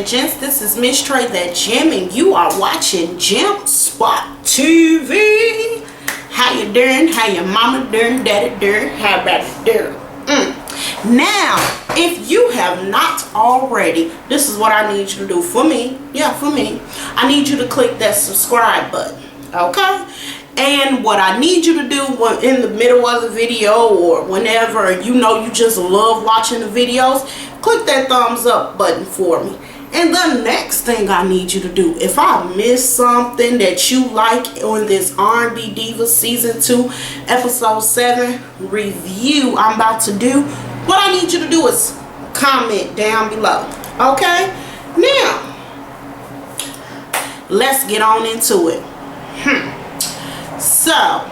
Gents, this is Miss Trey that Gem, and you are watching Gem Spot TV. How you doing? How your mama doing? Daddy doing? How about it doing? Now, if you have not already, this is what I need you to do for me. Yeah, for me. I need you to click that subscribe button. Okay? And what I need you to do in the middle of the video or whenever you know you just love watching the videos, click that thumbs up button for me. And the next thing I need you to do, if I miss something that you like on this R&B Divas Season 2 Episode 7 review I'm about to do, what I need you to do is comment down below. Okay? Now, let's get on into it. So,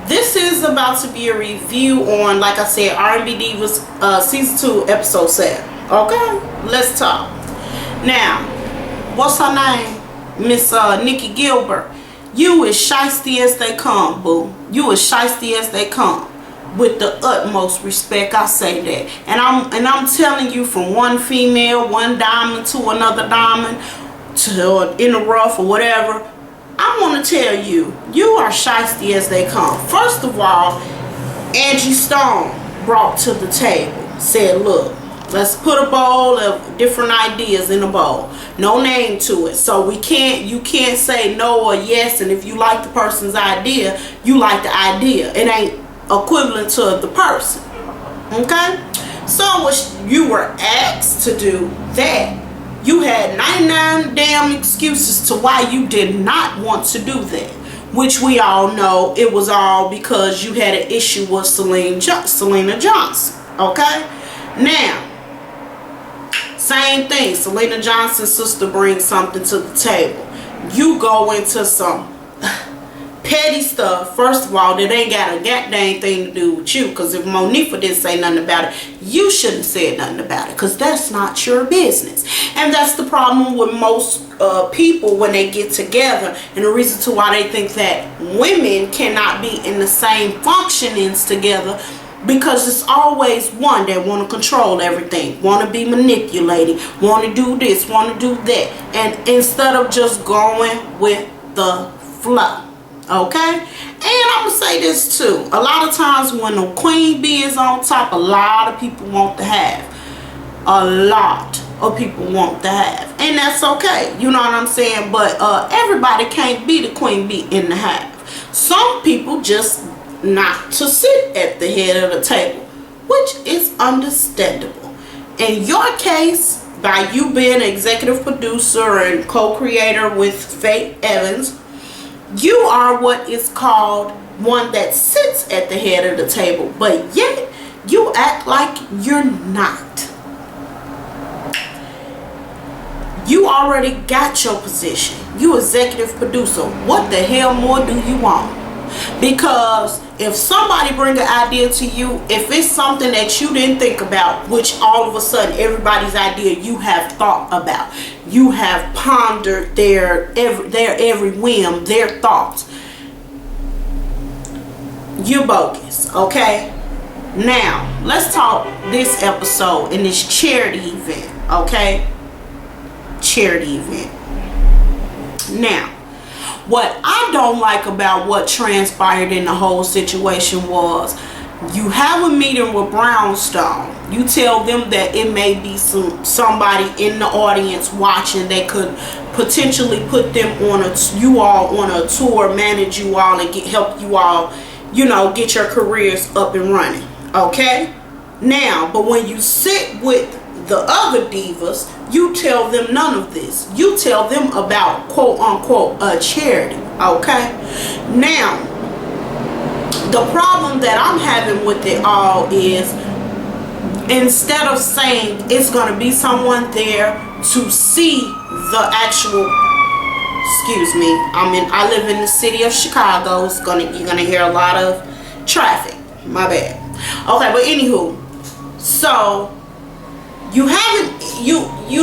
this is about to be a review on, like I said, R&B Divas Season 2 Episode 7. Okay? Let's talk. Now, what's her name? Miss Nikki Gilbert. You as shiesty as they come, boo. You as shiesty as they come. With the utmost respect, I say that. And I'm telling you, from one female, one diamond to another diamond, to in the rough or whatever, I want to tell you, you are shiesty as they come. First of all, Angie Stone brought to the table, said, look, let's put a bowl of different ideas in a bowl. No name to it. So you can't say no or yes, and if you like the person's idea, you like the idea. It ain't equivalent to the person. Okay? So you were asked to do that. You had 99 damn excuses to why you did not want to do that. Which we all know it was all because you had an issue with Selena Johnson. Okay? Now, same thing. Selena Johnson's sister brings something to the table. You go into some petty stuff. First of all, that ain't got a goddamn thing to do with you. Because if Monifa didn't say nothing about it, you shouldn't have said nothing about it. Because that's not your business. And that's the problem with most people when they get together. And the reason to why they think that women cannot be in the same functionings together, because it's always one that want to control everything, want to be manipulating, want to do this, want to do that, and instead of just going with the flow. Okay? And I'm going to say this too. A lot of times when the queen bee is on top, a lot of people want to have. A lot of people want to have. And that's okay. You know what I'm saying? But everybody can't be the queen bee in the hive. Some people just not to sit at the head of the table, which is understandable. In your case, by you being an executive producer and co-creator with Faith Evans, you are what is called one that sits at the head of the table, but yet you act like you're not. You already got your position. You executive producer. What the hell more do you want? Because if somebody bring an idea to you, if it's something that you didn't think about, which all of a sudden everybody's idea you have thought about, you have pondered their every whim, their thoughts, you're bogus. Okay? Now let's talk this episode in this charity event. Okay? Charity event. Now, what I don't like about what transpired in the whole situation was, you have a meeting with Brownstone. You tell them that it may be somebody in the audience watching that could potentially put them on you all on a tour, manage you all, and help you all, you know, get your careers up and running. Okay? Now, but when you sit with the other divas, you tell them none of this. You tell them about quote unquote a charity. Okay? Now, the problem that I'm having with it all is, instead of saying it's going to be someone there to see the actual, excuse me, I live in the city of Chicago. You're gonna hear a lot of traffic. My bad. Okay, but anywho, so you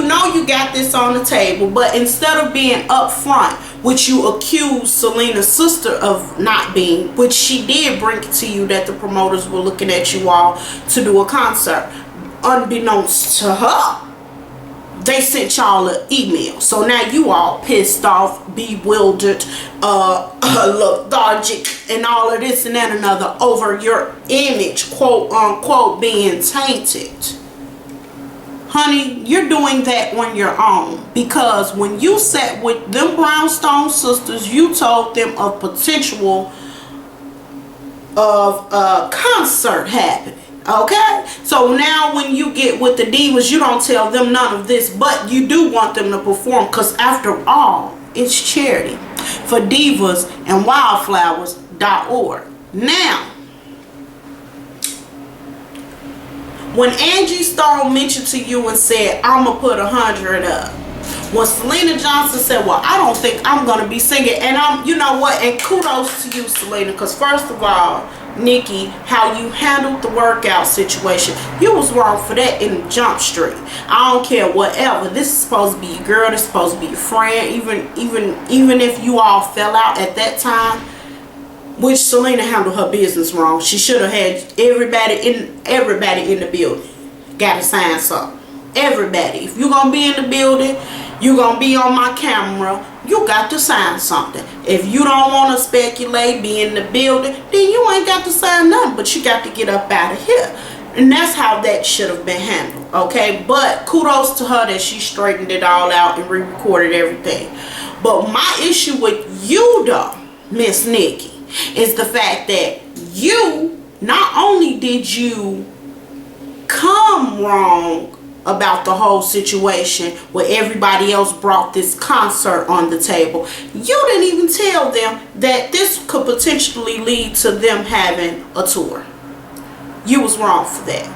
know you got this on the table, but instead of being upfront, which you accuse Selena's sister of not being, which she did bring it to you that the promoters were looking at you all to do a concert, unbeknownst to her, they sent y'all an email. So now you all pissed off, bewildered, lethargic, and all of this and that and another over your image, quote unquote, being tainted. Honey, you're doing that on your own, because when you sat with them Brownstone sisters, you told them of potential of a concert happening. Okay, so now when you get with the divas, you don't tell them none of this, but you do want them to perform, because after all, it's charity for divas and wildflowers.org. Now, when Angie Stone mentioned to you and said, I'm gonna put 100 up, when Selena Johnson said, well, I don't think I'm gonna be singing, and you know what, and kudos to you, Selena, because first of all, Nikki, how you handled the workout situation, you was wrong for that in Jump Street. I don't care whatever. This is supposed to be your girl. This is supposed to be your friend. Even if you all fell out at that time, which Selena handled her business wrong. She should have had everybody in the building got to sign something. Everybody. If you're gonna be in the building, you're gonna be on my camera, you got to sign something. If you don't want to speculate, be in the building, then you ain't got to sign nothing, but you got to get up out of here. And that's how that should have been handled, okay? But kudos to her that she straightened it all out and re-recorded everything. But my issue with you though, Miss Nikki, is the fact that you, not only did you come wrong about the whole situation where everybody else brought this concert on the table, you didn't even tell them that this could potentially lead to them having a tour. You was wrong for that.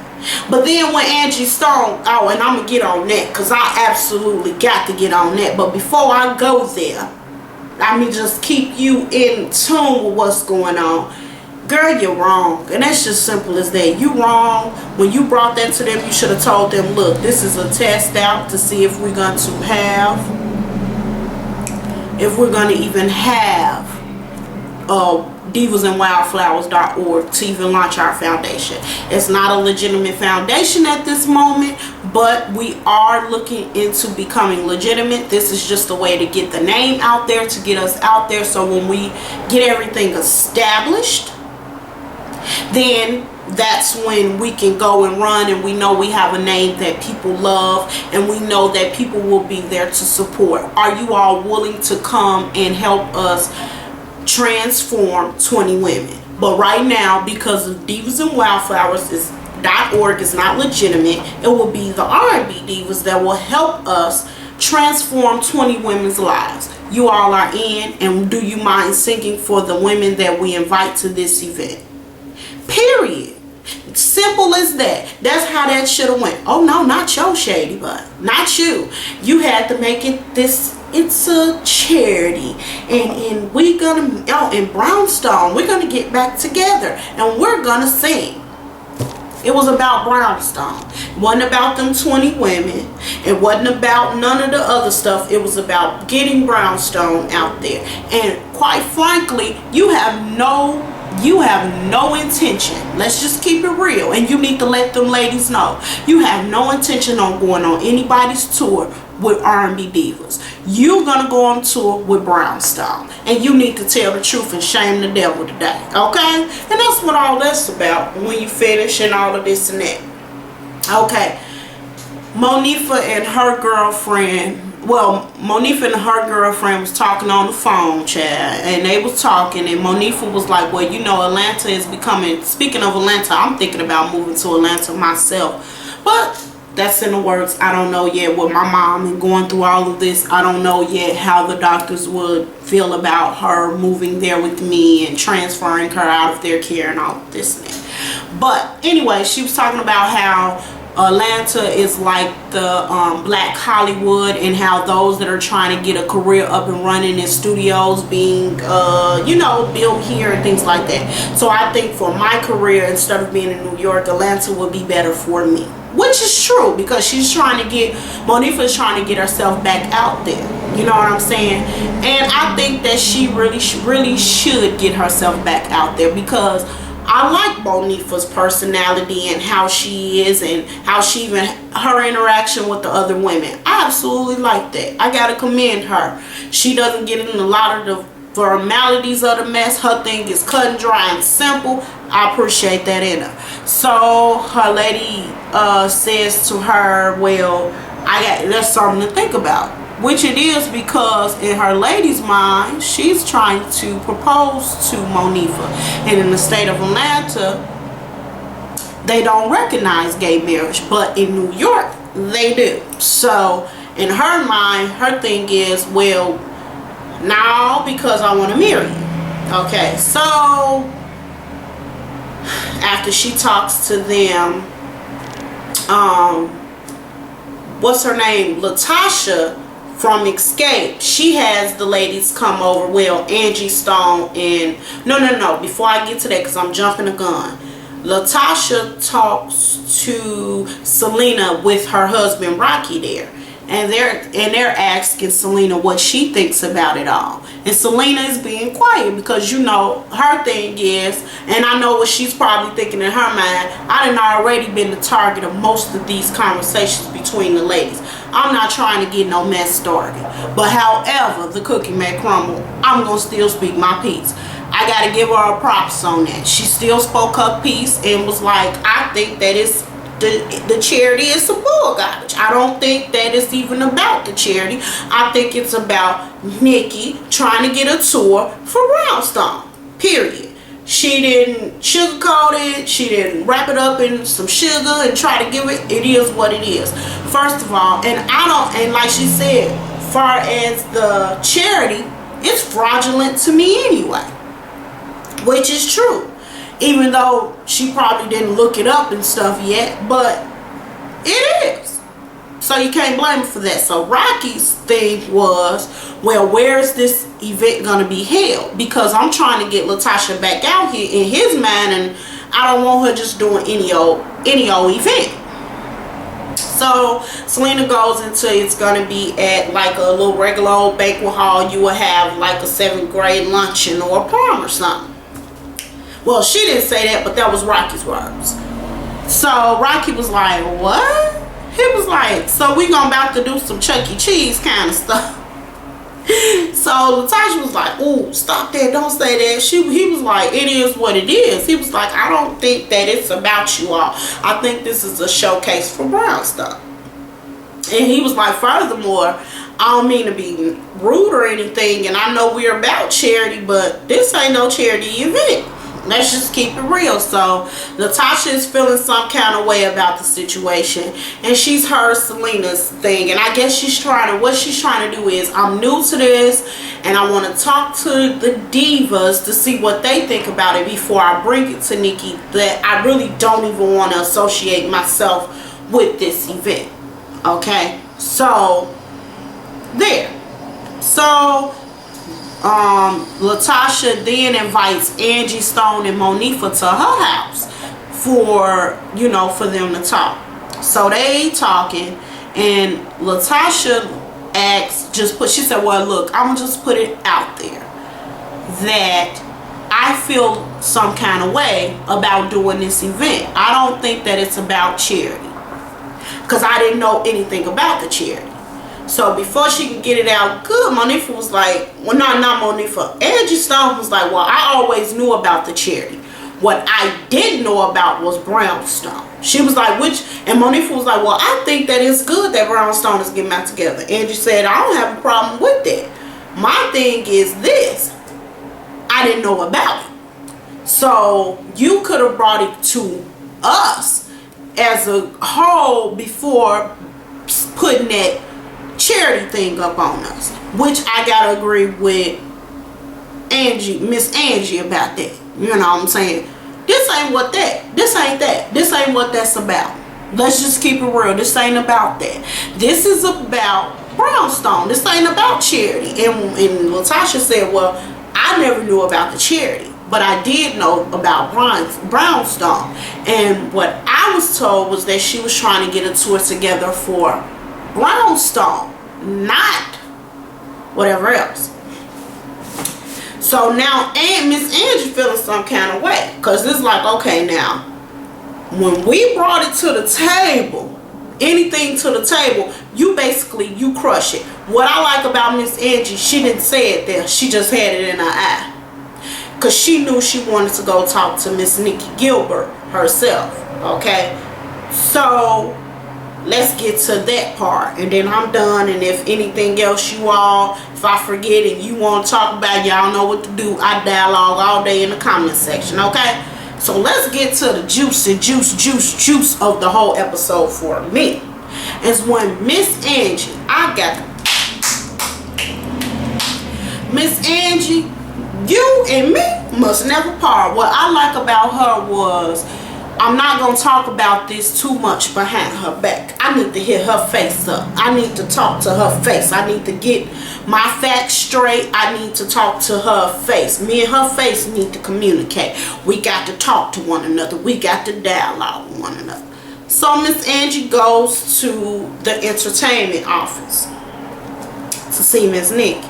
But then when Angie Stone, oh, and I'm gonna get on that because I absolutely got to get on that, but before I go there, let me just keep you in tune with what's going on. Girl, you're wrong. And that's just simple as that. You wrong. When you brought that to them, you should have told them, look, this is a test out to see if we're going to have, if we're going to even have divasandwildflowers.org to even launch our foundation. It's not a legitimate foundation at this moment, but we are looking into becoming legitimate. This is just a way to get the name out there, to get us out there, so when we get everything established, then that's when we can go and run, and we know we have a name that people love, and we know that people will be there to support. Are you all willing to come and help us transform 20 women? But right now, because of Divas and Wildflowers .org is not legitimate, it will be the R&B Divas that will help us transform 20 women's lives. You all are in, and do you mind singing for the women that we invite to this event? Period. Simple as that. That's how that should have went. Oh no, not your shady butt. Not you. You had to make it this. It's a charity, and we gonna, oh, in Brownstone, we're gonna get back together and we're gonna sing. It was about Brownstone. It wasn't about them 20 women. It wasn't about none of the other stuff. It was about getting Brownstone out there. And quite frankly, you have no intention. Let's just keep it real. And you need to let them ladies know. You have no intention on going on anybody's tour with R&B Divas. You're going to go on tour with Brownstone. And you need to tell the truth and shame the devil today. Okay? And that's what all that's about when you finish and all of this and that. Okay. Monifa and her girlfriend, was talking on the phone, Chad, and they was talking, and Monifa was like, well, you know, Atlanta is becoming, speaking of Atlanta, I'm thinking about moving to Atlanta myself, but that's in the works. I don't know yet with my mom and going through all of this. I don't know yet how the doctors would feel about her moving there with me and transferring her out of their care and all of this and that. But anyway, she was talking about how Atlanta is like the Black Hollywood, and how those that are trying to get a career up and running in studios being you know, built here and things like that. So I think for my career, instead of being in New York, Atlanta would be better for me, which is true, because she's trying to get, Monifa is trying to get herself back out there, you know what I'm saying? And I think that she really should get herself back out there, because I like Monifa's personality and how she is, and how she even, her interaction with the other women. I absolutely like that. I gotta commend her. She doesn't get in a lot of the formalities of the mess. Her thing is cut and dry and simple. I appreciate that in her. So her lady says to her, well, there's something to think about. Which it is, because in her lady's mind, she's trying to propose to Monifa. And in the state of Atlanta, they don't recognize gay marriage. But in New York, they do. So in her mind, her thing is, well, now because I want to marry you. Okay, so after she talks to them, what's her name? Latasha from Escape, she has the ladies come over. Well, Angie Stone and no, before I get to that, because I'm jumping the gun, Latasha talks to Selena with her husband Rocky there, and they're asking Selena what she thinks about it all. And Selena is being quiet because, you know, her thing is, and I know what she's probably thinking in her mind, I done already been the target of most of these conversations between the ladies. I'm not trying to get no mess started. But however the cookie may crumble, I'm going to still speak my piece. I got to give her a props on that. She still spoke her piece and was like, I think that it's the charity is some bull garbage. I don't think that it's even about the charity. I think it's about Nikki trying to get a tour for Brownstone. Period. She didn't sugarcoat it. She didn't wrap it up in some sugar and try to give it. It is what it is. First of all, and like she said, far as the charity, it's fraudulent to me anyway. Which is true. Even though she probably didn't look it up and stuff yet, but it is. So you can't blame her for that. So Rocky's thing was, well, where's this event going to be held? Because I'm trying to get Latasha back out here in his mind, and I don't want her just doing any old event. So Selena goes into, it's going to be at like a little regular old banquet hall. You will have like a 7th grade luncheon or a prom or something. Well, she didn't say that, but that was Rocky's words. So Rocky was like, what? He was like, so we about to do some Chuck E. Cheese kind of stuff. So Latasha was like, ooh, stop that, don't say that. He was like, it is what it is. He was like, I don't think that it's about you all. I think this is a showcase for Brownstone. And he was like, furthermore, I don't mean to be rude or anything, and I know we're about charity, but this ain't no charity event. Let's just keep it real. So Latasha is feeling some kind of way about the situation, and she's heard Selena's thing, and I guess what she's trying to do is, I'm new to this and I want to talk to the divas to see what they think about it before I bring it to Nikki, that I really don't even want to associate myself with this event. Okay, so there. So Latasha then invites Angie Stone and Monifa to her house for them to talk. So they talking, and Latasha asks, she said, well, look, I'm gonna just put it out there that I feel some kind of way about doing this event. I don't think that it's about charity, because I didn't know anything about the charity. So before she could get it out good, Monifa was like, well, not Monifa. Angie Stone was like, well, I always knew about the charity. What I didn't know about was Brownstone. She was like, and Monifa was like, well, I think that it's good that Brownstone is getting back together. Angie said, I don't have a problem with that. My thing is this. I didn't know about it. So you could have brought it to us as a whole before putting that charity thing up on us, which I gotta agree with Miss Angie about that. You know what I'm saying? This ain't what this ain't what that's about. Let's just keep it real. This ain't about that. This is about Brownstone. This ain't about charity. And Latasha said, well, I never knew about the charity, but I did know about Brownstone. And what I was told was that she was trying to get a tour together for Brownstone, not whatever else. So now Miss Angie feeling some kind of way, because it's like, okay, now when we brought it to the table, anything to the table, you crush it. What I like about Miss Angie, she didn't say it there, she just had it in her eye, because she knew she wanted to go talk to Miss Nikki Gilbert herself. Okay, so let's get to that part, and then I'm done. And if anything else if I forget and you want to talk about, y'all know what to do. I dialogue all day in the comment section. Okay, so let's get to the juice of the whole episode for me. It's when Miss Angie, Miss Angie, you and me must never part. What I like about her was, I'm not going to talk about this too much behind her back. I need to hear her face up. I need to talk to her face. I need to get my facts straight. I need to talk to her face. Me and her face need to communicate. We got to talk to one another. We got to dialogue with one another. So Miss Angie goes to the entertainment office to see Miss Nikki.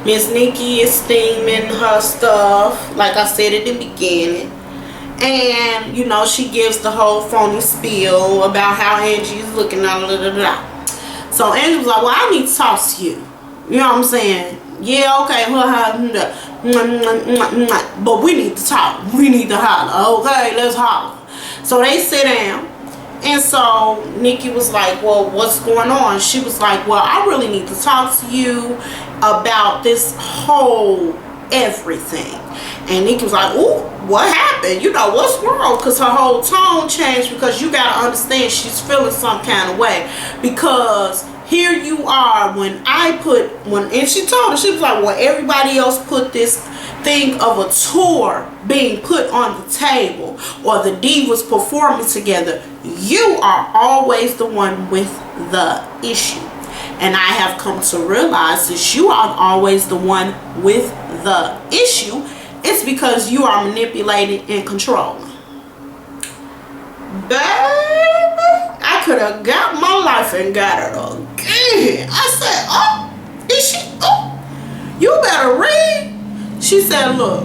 Miss Nikki is steaming her stuff, like I said at the beginning. And, you know, she gives the whole phony spiel about how Angie's looking, So Angie was like, well, I need to talk to you. You know what I'm saying? Yeah, okay. But we need to talk. We need to holler. Okay, let's holler. So they sit down. And so Nikki was like, well, what's going on? She was like, well, I really need to talk to you about this whole everything. And Nikki was like, ooh, what happened? You know, what's wrong? Because her whole tone changed, because you got to understand she's feeling some kind of way. Because here you are, and she told her, she was like, well, everybody else put this thing of a tour being put on the table, or the divas performing together. You are always the one with the issue. And I have come to realize that you are always the one with the issue. It's because you are manipulating and controlling. Baby, I could have got my life and got it again. I said, oh, is she? Oh, you better read. She said, look,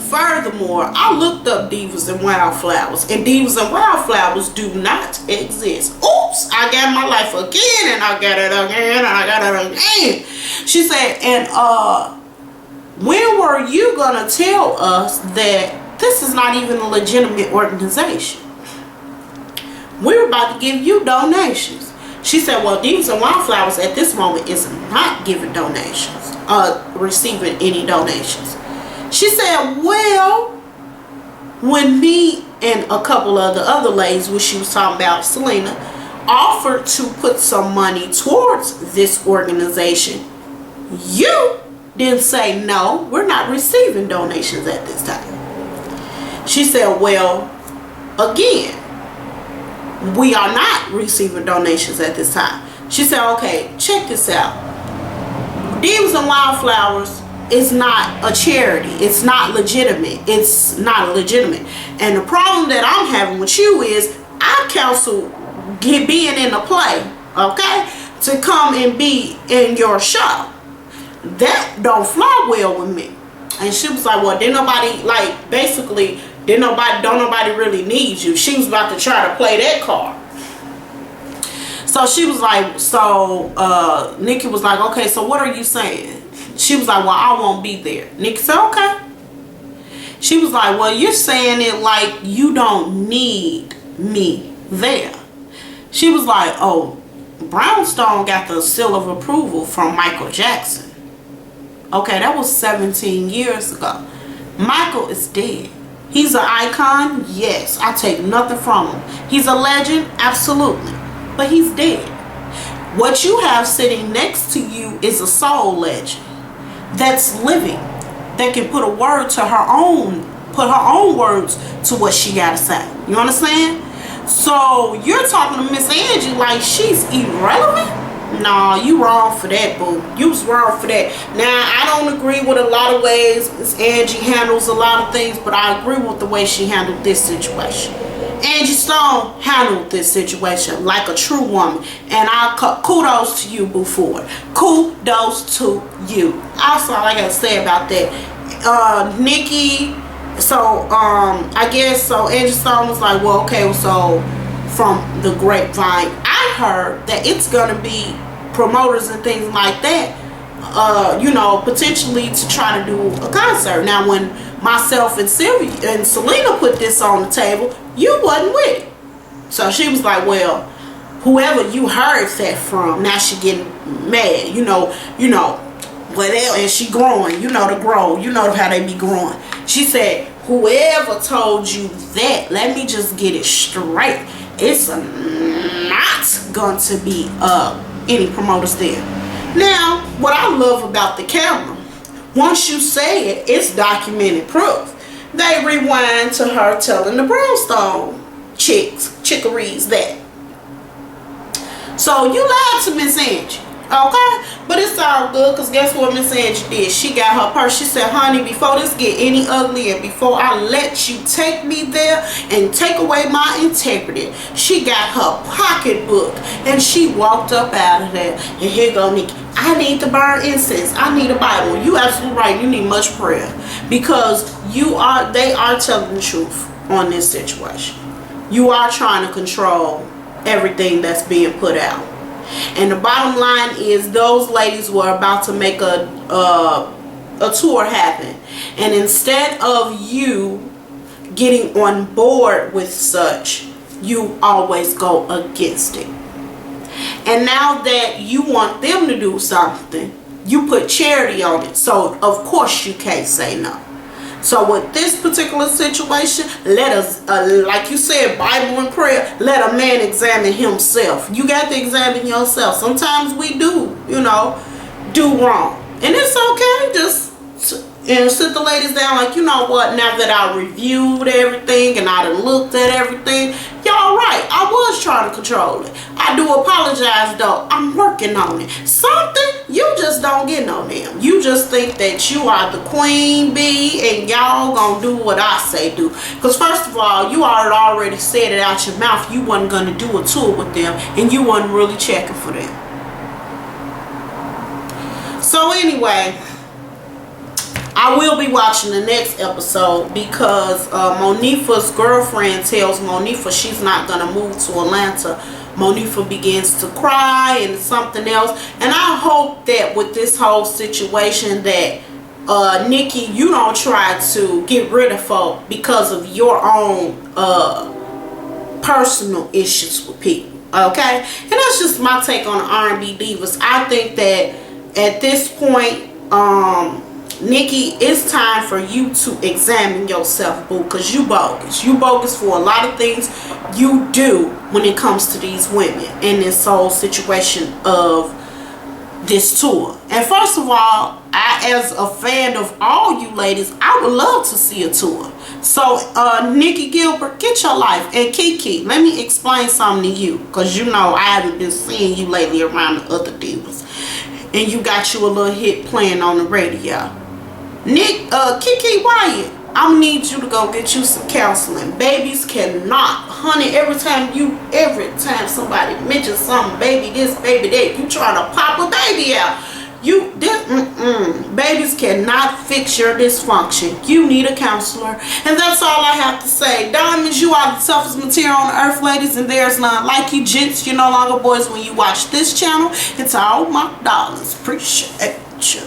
furthermore, I looked up Divas and Wildflowers, and Divas and Wildflowers do not exist. Oops, I got my life again, and I got it again, and I got it again. She said, and when were you gonna tell us that this is not even a legitimate organization? We're about to give you donations. She said, well, Divas and Wildflowers at this moment is not giving donations, receiving any donations. She said, well, when me and a couple of the other ladies, which she was talking about, Selena, offered to put some money towards this organization, you didn't say, no, we're not receiving donations at this time. She said, well, again, we are not receiving donations at this time. She said, okay, check this out. Divas and Wildflowers is not a charity. It's not legitimate. It's not legitimate. And the problem that I'm having with you is I counsel being in a play, okay, to come and be in your show. That don't fly well with me. And she was like, well, don't nobody really need you. She was about to try to play that card. So she was like, Nikki was like, okay, so what are you saying? She was like, well, I won't be there. Nikki said, okay. She was like, well, you're saying it like you don't need me there. She was like, oh, Brownstone got the seal of approval from Michael Jackson. Okay, that was 17 years ago. Michael is dead. He's an icon, yes. I take nothing from him. He's a legend, absolutely. But he's dead. What you have sitting next to you is a soul legend that's living, that can put a word to her own, put her own words to what she gotta say. You understand? So you're talking to Miss Angie like she's irrelevant? Nah, you wrong for that, boo. You was wrong for that. Now, I don't agree with a lot of ways Miss Angie handles a lot of things, but I agree with the way she handled this situation. Angie Stone handled this situation like a true woman, and kudos to you, boo, for it. Kudos to you. That's all I gotta say about that. Nikki. So I guess so. Angie Stone was like, well, okay, so from the grapevine, I heard that it's gonna be promoters and things like that, you know, potentially to try to do a concert. Now, when myself and Sylvia and Selena put this on the table, you wasn't with it. So she was like, well, whoever you heard that from, now she getting mad, you know, whatever, and she growing, you know, to grow, you know how they be growing. She said, whoever told you that, let me just get it straight, it's not going to be any promoters there. Now, what I love about the camera, once you say it, it's documented proof. They rewind to her telling the brownstone chickarees that. So you lied to Miss Angie, okay? But it's all good, because guess what Miss Angie did? She got her purse. She said, honey, before this get any uglier, before I let you take me there and take away my integrity, she got her pocketbook and she walked up out of there. And here go Nikki. I need to burn incense. I need a Bible. You absolutely right. You need much prayer, because they are telling the truth on this situation. You are trying to control everything that's being put out. And the bottom line is, those ladies were about to make a tour happen, and instead of you getting on board with such, you always go against it. And now that you want them to do something, you put charity on it, so of course you can't say no. So with this particular situation, let us, like you said, Bible and prayer, let a man examine himself. You got to examine yourself. Sometimes we do, you know, do wrong. And it's okay. Just sit the ladies down like, you know what, now that I reviewed everything and I done looked at everything, y'all right, I was trying to control it. I do apologize though. I'm working on it. Something you just don't get no damn. You just think that you are the queen bee and y'all gonna do what I say do. Because first of all, you already said it out your mouth. You wasn't gonna do a tour with them, and you wasn't really checking for them. So anyway, I will be watching the next episode, because Monifa's girlfriend tells Monifa she's not going to move to Atlanta. Monifa begins to cry and something else. And I hope that with this whole situation that Nikki, you don't try to get rid of folk because of your own personal issues with people. Okay? And that's just my take on the R&B Divas. I think that at this point, Nikki, it's time for you to examine yourself, boo, because you bogus. You bogus for a lot of things you do when it comes to these women in this whole situation of this tour. And first of all, as a fan of all you ladies, I would love to see a tour. So, Nikki Gilbert, get your life. And Kiki, let me explain something to you, because you know I haven't been seeing you lately around the other divas. And you got you a little hit playing on the radio. Kiki Wyatt, I'm gonna need you to go get you some counseling. Babies cannot, honey, every time somebody mentions something, baby this, baby that, you trying to pop a baby out. Babies cannot fix your dysfunction. You need a counselor. And that's all I have to say. Diamonds, you are the toughest material on the earth, ladies, and there's none like you. Gents, you're no longer boys when you watch this channel. It's all my dollars. Appreciate you.